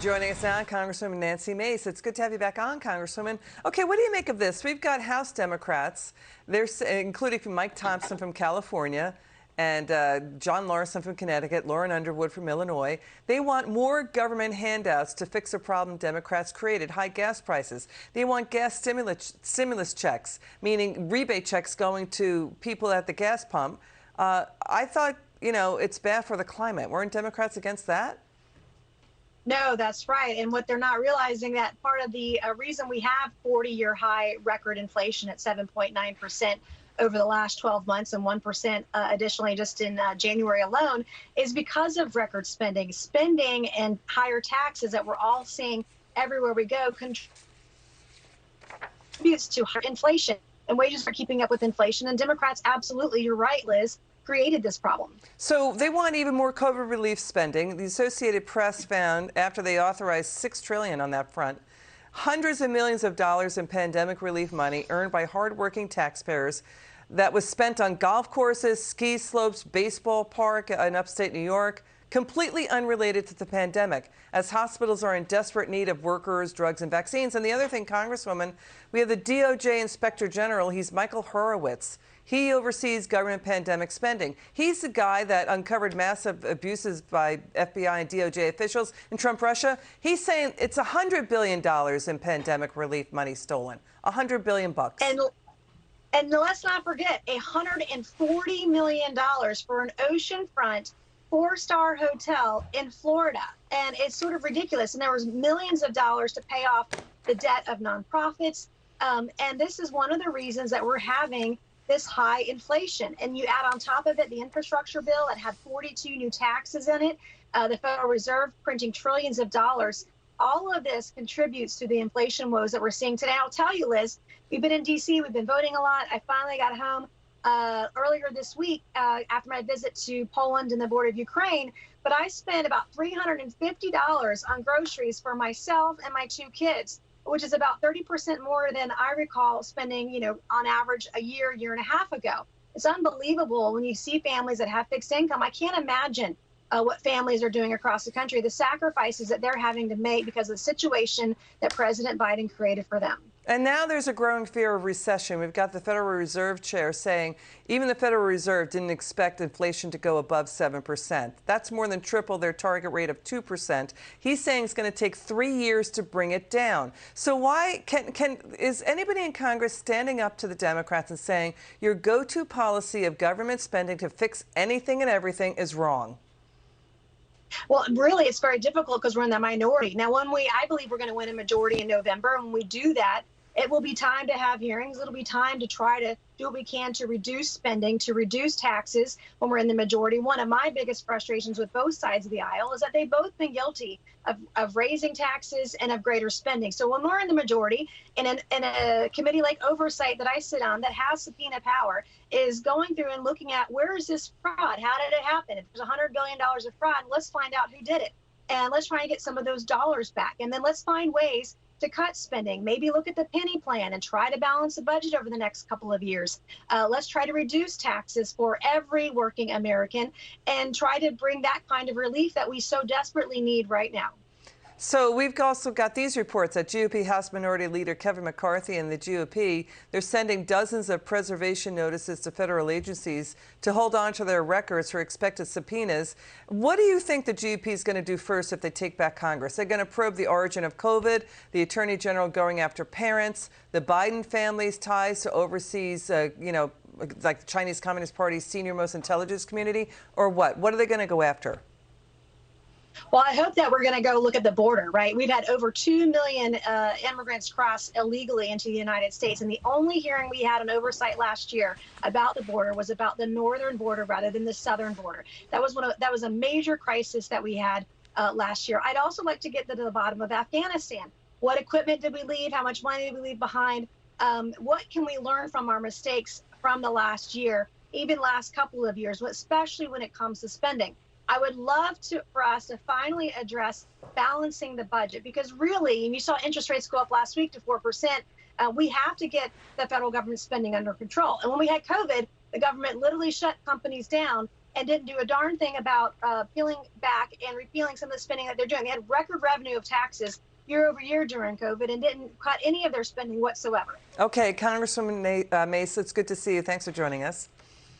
Joining us now, Congresswoman Nancy Mace. It's good to have you back on, Congresswoman. Okay, what do you make of this? We've got House Democrats, including Mike Thompson from California and John Larson from Connecticut, Lauren Underwood from Illinois. They want more government handouts to fix a problem Democrats created, high gas prices. They want gas stimulus checks, meaning rebate checks going to people at the gas pump. I thought, it's bad for the climate. Weren't Democrats against that? No, that's right. And what they're not realizing that part of the reason we have 40-year high record inflation at 7.9% over the last 12 months and 1% additionally just in January alone is because of record spending and higher taxes that we're all seeing everywhere we go contributes to higher inflation, and wages are keeping up with inflation. And Democrats, absolutely, you're right, Liz, created this problem. So they want even more COVID relief spending. The Associated Press found, after they authorized $6 trillion on that front, hundreds of millions of dollars in pandemic relief money earned by hardworking taxpayers that was spent on golf courses, ski slopes, baseball park in upstate New York, completely unrelated to the pandemic, as hospitals are in desperate need of workers, drugs, and vaccines. And the other thing, Congresswoman, we have the DOJ Inspector General. He's Michael Horowitz. He oversees government pandemic spending. He's the guy that uncovered massive abuses by FBI and DOJ officials in Trump-Russia. He's saying it's $100 billion in pandemic relief money stolen. $100 billion bucks. And let's not forget, $140 million for an oceanfront 4-star hotel in Florida. And it's sort of ridiculous. And there was millions of dollars to pay off the debt of nonprofits. And this is one of the reasons that we're having this high inflation. And you add on top of it the infrastructure bill that had 42 new taxes in it, the Federal Reserve printing trillions of dollars. All of this contributes to the inflation woes that we're seeing today. I'll tell you, Liz, we've been in D.C., we've been voting a lot. I finally got home earlier this week after my visit to Poland and the border of Ukraine, but I spent about $350 on groceries for myself and my 2 kids, which is about 30% more than I recall spending, on average a year and a half ago. It's unbelievable when you see families that have fixed income. I can't imagine what families are doing across the country, the sacrifices that they're having to make because of the situation that President Biden created for them. And now there's a growing fear of recession. We've got the Federal Reserve Chair saying even the Federal Reserve didn't expect inflation to go above 7%. That's more than triple their target rate of 2%. He's saying it's going to take 3 years to bring it down. So why is anybody in Congress standing up to the Democrats and saying your go-to policy of government spending to fix anything and everything is wrong? Well, really, it's very difficult because we're in the minority. Now, I believe we're going to win a majority in November. And when we do that, it will be time to have hearings. It'll be time to try to do what we can to reduce spending, to reduce taxes when we're in the majority. One of my biggest frustrations with both sides of the aisle is that they've both been guilty of raising taxes and of greater spending. So when we're in the majority, in a committee like Oversight that I sit on that has subpoena power, is going through and looking at where is this fraud? How did it happen? If there's $100 billion of fraud, let's find out who did it. And let's try and get some of those dollars back. And then let's find ways to cut spending, maybe look at the penny plan and try to balance the budget over the next couple of years. Let's try to reduce taxes for every working American and try to bring that kind of relief that we so desperately need right now. So we've also got these reports that GOP House Minority Leader Kevin McCarthy and the GOP, they're sending dozens of preservation notices to federal agencies to hold on to their records for expected subpoenas. What do you think the GOP is going to do first if they take back Congress? They're going to probe the origin of COVID, the Attorney General going after parents, the Biden family's ties to overseas, like the Chinese Communist Party's senior-most intelligence community, or what? What are they going to go after? Well, I hope that we're going to go look at the border, right? We've had over 2 million immigrants cross illegally into the United States. And the only hearing we had on Oversight last year about the border was about the northern border rather than the southern border. That was a major crisis that we had last year. I'd also like to get to the bottom of Afghanistan. What equipment did we leave? How much money did we leave behind? What can we learn from our mistakes from the last year, even last couple of years, especially when it comes to spending? I would love for us to finally address balancing the budget, because really, and you saw interest rates go up last week to 4%, we have to get the federal government spending under control. And when we had COVID, the government literally shut companies down and didn't do a darn thing about peeling back and repealing some of the spending that they're doing. They had record revenue of taxes year over year during COVID and didn't cut any of their spending whatsoever. Okay, Congresswoman Mace, it's good to see you. Thanks for joining us.